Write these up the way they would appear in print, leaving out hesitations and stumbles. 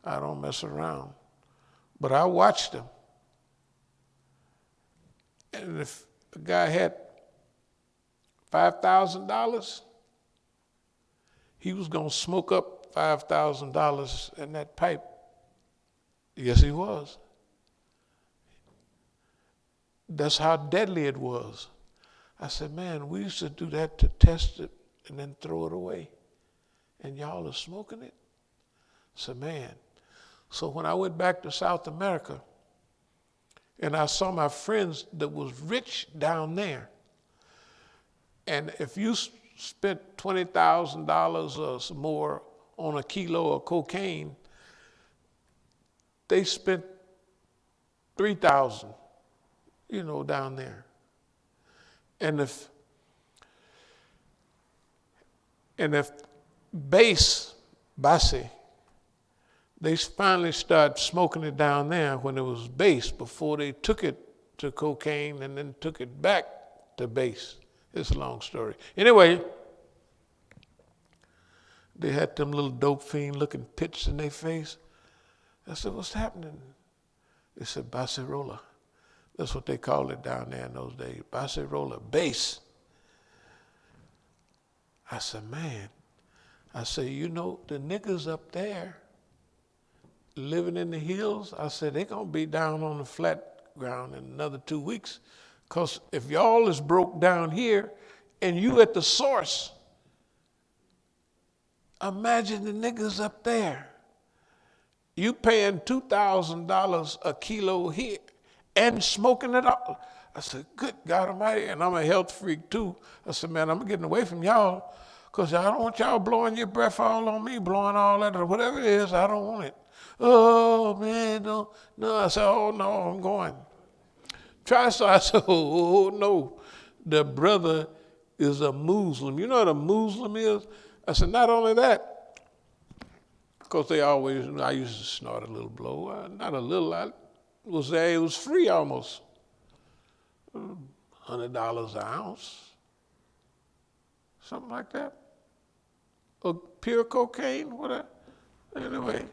I don't mess around. But I watched him. And if a guy had $5,000, he was going to smoke up $5,000 in that pipe. Yes, he was. That's how deadly it was. I said, man, we used to do that to test it and then throw it away. And y'all are smoking it? I said, man. So when I went back to South America and I saw my friends that was rich down there, and if you spent $20,000 or some more on a kilo of cocaine, they spent $3,000, down there. And if base, they finally started smoking it down there when it was base before they took it to cocaine and then took it back to base. It's a long story. Anyway, they had them little dope fiend looking pits in their face. I said, what's happening? They said, Baserola. That's what they called it down there in those days. Baserola, base. I said, man. I said, the niggas up there living in the hills, I said, they're going to be down on the flat ground in another 2 weeks. Because if y'all is broke down here and you at the source, imagine the niggas up there. You paying $2,000 a kilo here and smoking it all. I said, good God Almighty, and I'm a health freak too. I said, man, I'm getting away from y'all because I don't want y'all blowing your breath all on me, blowing all that or whatever it is. I don't want it. Oh, man, no. I said, oh, no, I'm going. So I said, oh, no. The brother is a Muslim. You know what a Muslim is? I said, not only that, because I used to snort a little blow. Not a little, I was there, it was free almost. $100 an ounce, something like that. Or pure cocaine, whatever. Anyway,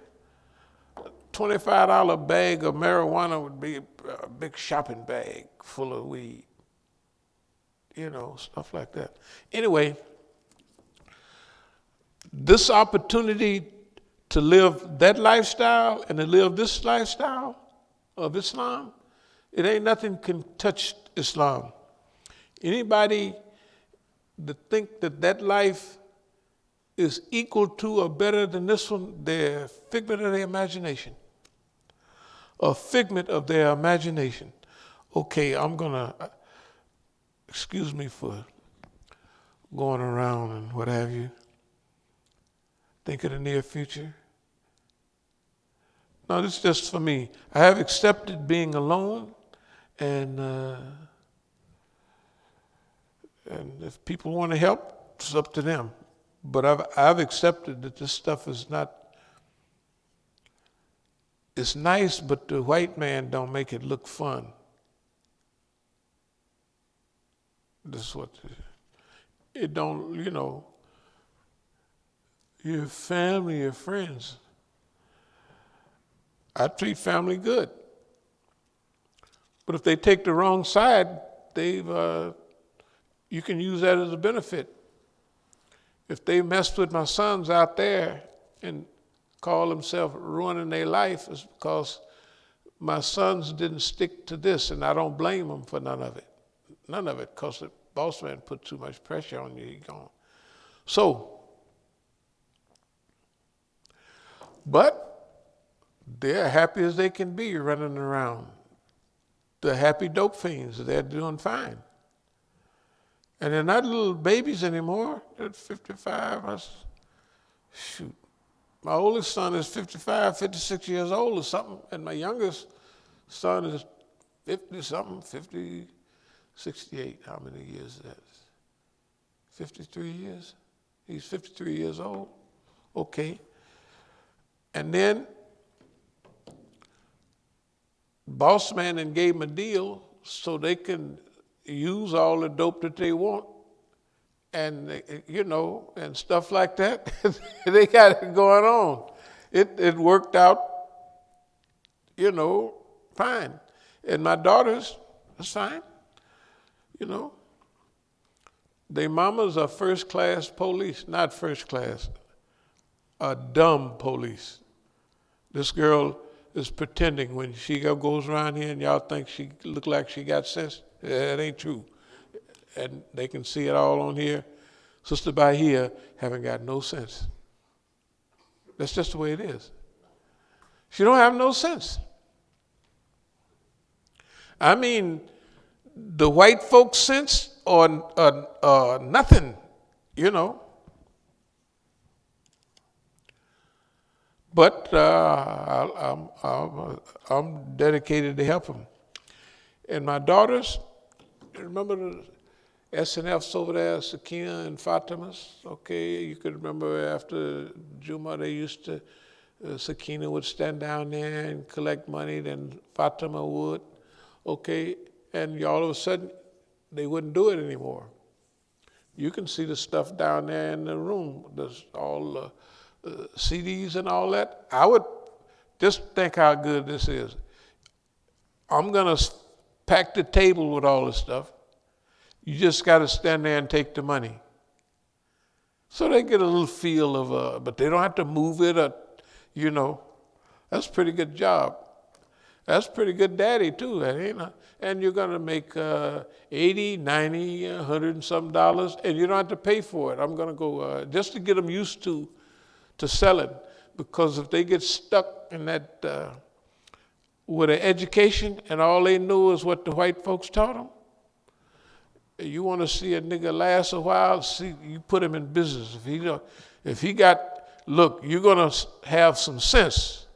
$25 bag of marijuana would be a big shopping bag full of weed. Stuff like that. Anyway, this opportunity to live that lifestyle and to live this lifestyle of Islam, it ain't nothing can touch Islam. Anybody that think that life is equal to or better than this one, they're a figment of their imagination. A figment of their imagination. Okay, excuse me for going around and what have you. Think of the near future. No, this is just for me. I have accepted being alone, and if people want to help, it's up to them. But I've accepted that this stuff is not. It's nice, but the white man don't make it look fun. This is what it don't. Your family, your friends. I treat family good. But if they take the wrong side, you can use that as a benefit. If they messed with my sons out there and call themselves ruining their life, it's because my sons didn't stick to this, and I don't blame them for none of it. None of it, because the boss man put too much pressure on you, you're gone. So, but they're happy as they can be running around. The happy dope fiends, they're doing fine. And they're not little babies anymore. They're 55. Shoot. My oldest son is 55, 56 years old or something, and my youngest son is 50-something, 50, 68. How many years is that? 53 years? He's 53 years old. Okay. And then boss man then gave them a deal so they can use all the dope that they want, and and stuff like that. They got it going on. it worked out, fine. And my daughters, that's fine, you know. Their mamas are first class police, not first class, dumb police. This girl is pretending when she goes around here and y'all think she look like she got sense. That ain't true. And they can see it all on here. Sister by here haven't got no sense. That's just the way it is. She don't have no sense. I mean, the white folks sense or nothing, you know. But I'm dedicated to help them. And my daughters, remember the SNFs over there, Sakina and Fatima's? Okay, you could remember after Juma, they used to, Sakina would stand down there and collect money, then Fatima would. Okay, and all of a sudden, they wouldn't do it anymore. You can see the stuff down there in the room. There's all the CDs and all that. I would just think how good this is. I'm gonna pack the table with all this stuff. You just gotta stand there and take the money. So they get a little feel of, but they don't have to move it, that's a pretty good job. That's pretty good daddy too, and you're gonna make 80, 90, 100 and some dollars, and you don't have to pay for it. I'm gonna go, just to get them used to selling, because if they get stuck in that, with an education and all they know is what the white folks taught them, you wanna see a nigga last a while, you put him in business. If he got, look, you're gonna have some sense.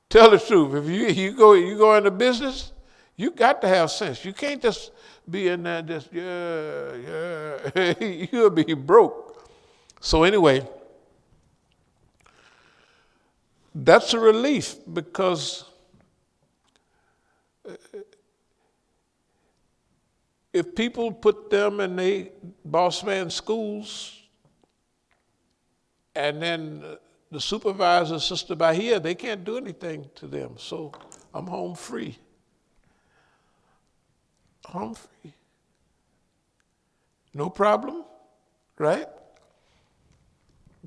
Tell the truth. If you go into business, you got to have sense. You can't just be in there just, yeah. You'll be broke. So anyway, that's a relief, because if people put them in the boss man schools, and then the supervisor, Sister Bahia, they can't do anything to them. So I'm home free. Home free. No problem, right?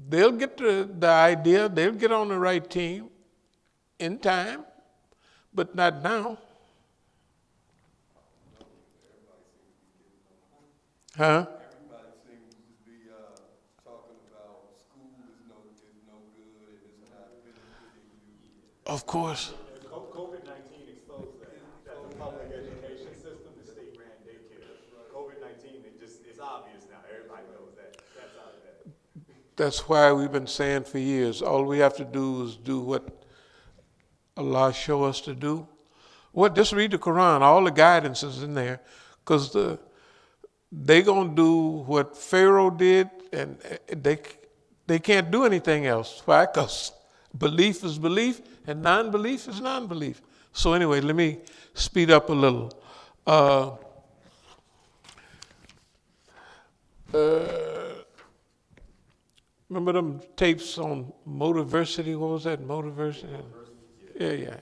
They'll get the idea, they'll get on the right team in time, but not now. Huh? Everybody seems to be talking about school is no good and it's not benefiting you. Of course. COVID-19 exposed that. That the public education system, the state ran daycare. COVID-19, it's obvious now. Everybody knows that. That's out of that. That's why we've been saying for years, all we have to do is do what Allah show us to do. Just read the Quran, all the guidance is in there, because they gonna do what Pharaoh did, and they can't do anything else. Why? Because belief is belief, and non-belief is non-belief. So anyway, let me speed up a little. Remember them tapes on Motiversity? What was that? Motiversity? Yeah.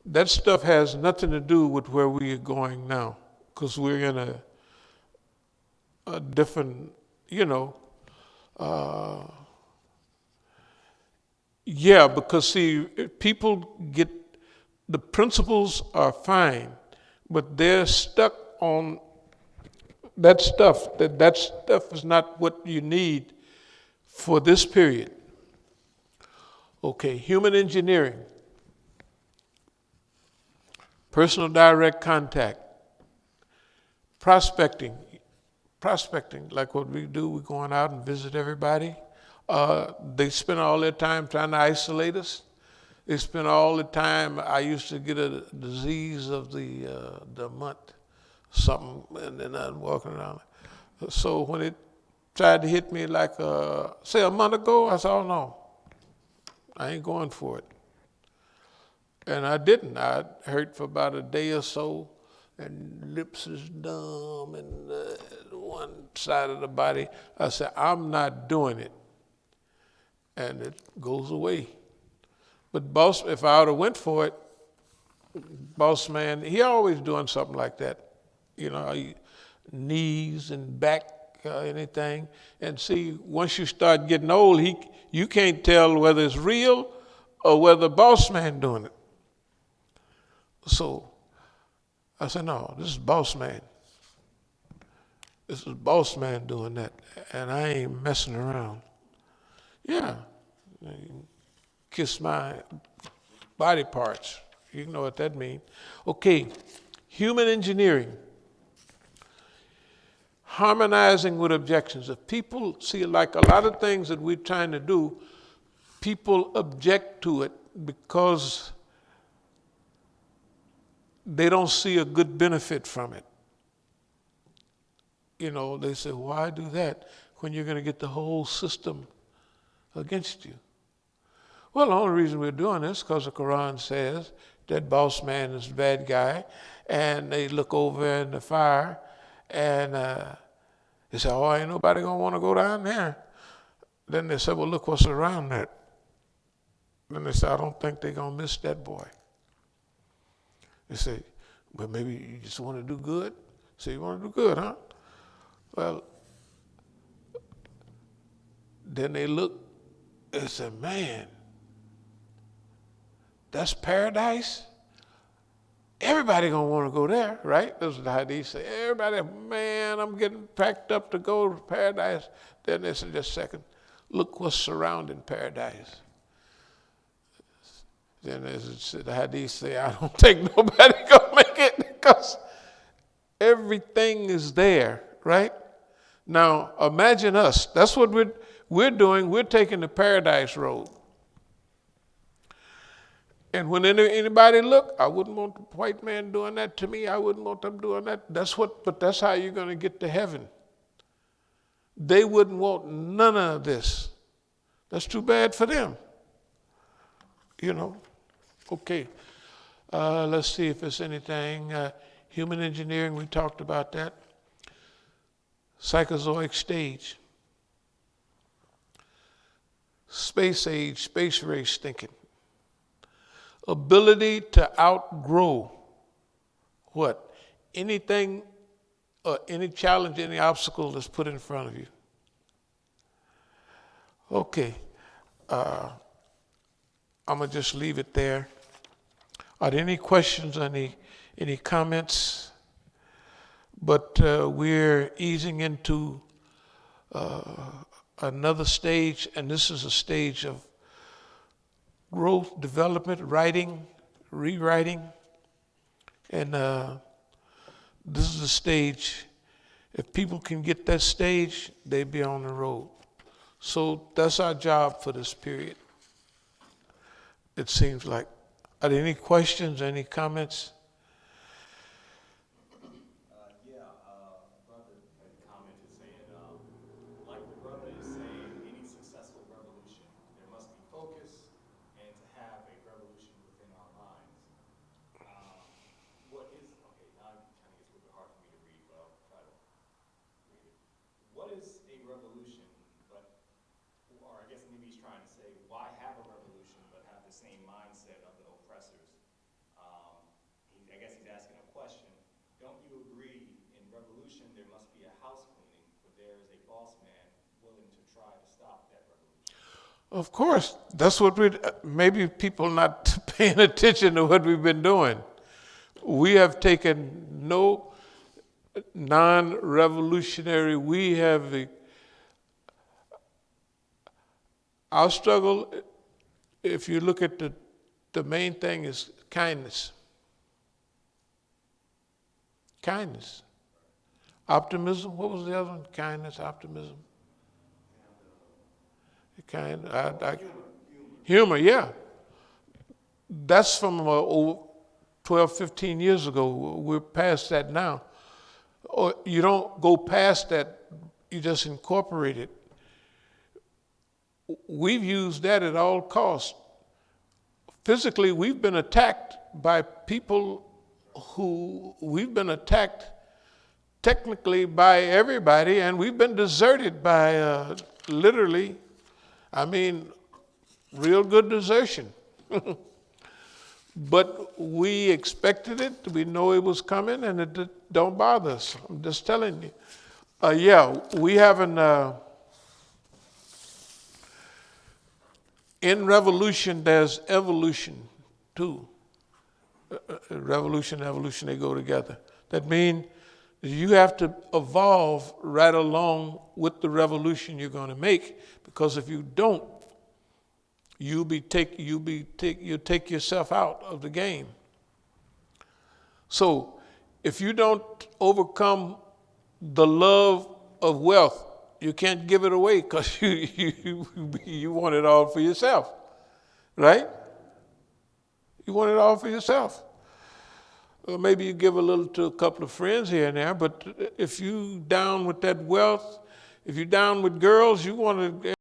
That stuff has nothing to do with where we are going now, because we're in a different, because see, people get, the principles are fine, but they're stuck on that stuff. That stuff is not what you need for this period. Okay, human engineering. Personal direct contact, prospecting, like what we do, we're going out and visit everybody. They spend all their time trying to isolate us. They spend all the time, I used to get a disease of the month, something, and then I'm walking around. So when it tried to hit me like, say a month ago, I said, oh no, I ain't going for it. And I didn't. I hurt for about a day or so, and lips is numb, and one side of the body. I said, I'm not doing it. And it goes away. But boss, if I would have went for it, boss man, he always doing something like that. You know, knees and back, anything. And see, once you start getting old, you can't tell whether it's real or whether boss man doing it. So I said, no, this is boss man. This is boss man doing that, and I ain't messing around. Yeah, kiss my body parts. You know what that means. Okay, human engineering. Harmonizing with objections. If people see, like a lot of things that we're trying to do, people object to it because they don't see a good benefit from it. You know, they say, why do that when you're going to get the whole system against you? Well, the only reason we're doing this is because the Quran says that boss man is the bad guy, and they look over in the fire, and they say, oh, ain't nobody going to want to go down there. Then they say, well, look what's around that. Then they say, I don't think they're going to miss that boy. They say, well, maybe you just want to do good? So you want to do good, huh? Well, then they look and say, man, that's paradise? Everybody gonna want to go there, right? That's what the hadith say. Everybody, man, I'm getting packed up to go to paradise. Then they say, just a second, look what's surrounding paradise. Then the hadith say, I don't think nobody gonna make it because everything is there, right? Now, imagine us. That's what we're doing. We're taking the paradise road. And when anybody look, I wouldn't want the white man doing that to me. I wouldn't want them doing that. But that's how you're going to get to heaven. They wouldn't want none of this. That's too bad for them. You know. Okay. Let's see if there's anything. Human engineering, we talked about that. Psychozoic stage. Space age, space race thinking. Ability to outgrow what? Anything, any challenge, any obstacle that's put in front of you. Okay. I'm going to just leave it there. Are there any questions, any comments? But we're easing into another stage, and this is a stage of growth, development, writing, rewriting. And this is a stage, if people can get that stage, they'd be on the road. So that's our job for this period. It seems like. Are there any questions, any comments? Brother had commented saying, like the brother is saying, any successful revolution, there must be focus and to have a revolution within our minds. What is, okay, now it kind of gets a little bit hard for me to read, but I'll try to read it. What is a revolution, or I guess maybe he's trying to say, why have a revolution but have the same mindset of the oppressors? I guess he's asking a question. Don't you agree in revolution there must be a house cleaning, but there is a boss man willing to try to stop that revolution? Of course, that's what maybe people not paying attention to what we've been doing. We have taken no non-revolutionary, our struggle, if you look at the main thing is kindness. Kindness. Optimism, what was the other one? Kindness, optimism. Humor, yeah. That's from 12, 15 years ago. We're past that now. Or you don't go past that, you just incorporate it. We've used that at all costs. Physically, we've been attacked by people we've been attacked technically by everybody, and we've been deserted by literally, I mean, real good desertion. But we expected it. We know it was coming, and it don't bother us. I'm just telling you. Yeah, we haven't. In revolution, there's evolution too. Revolution and evolution, they go together. That means you have to evolve right along with the revolution you're going to make, because if you don't, you'll take yourself out of the game. So if you don't overcome the love of wealth, you can't give it away, because you want it all for yourself, right? You want it all for yourself. Or maybe you give a little to a couple of friends here and there, but if you down with that wealth, if you're down with girls, you want to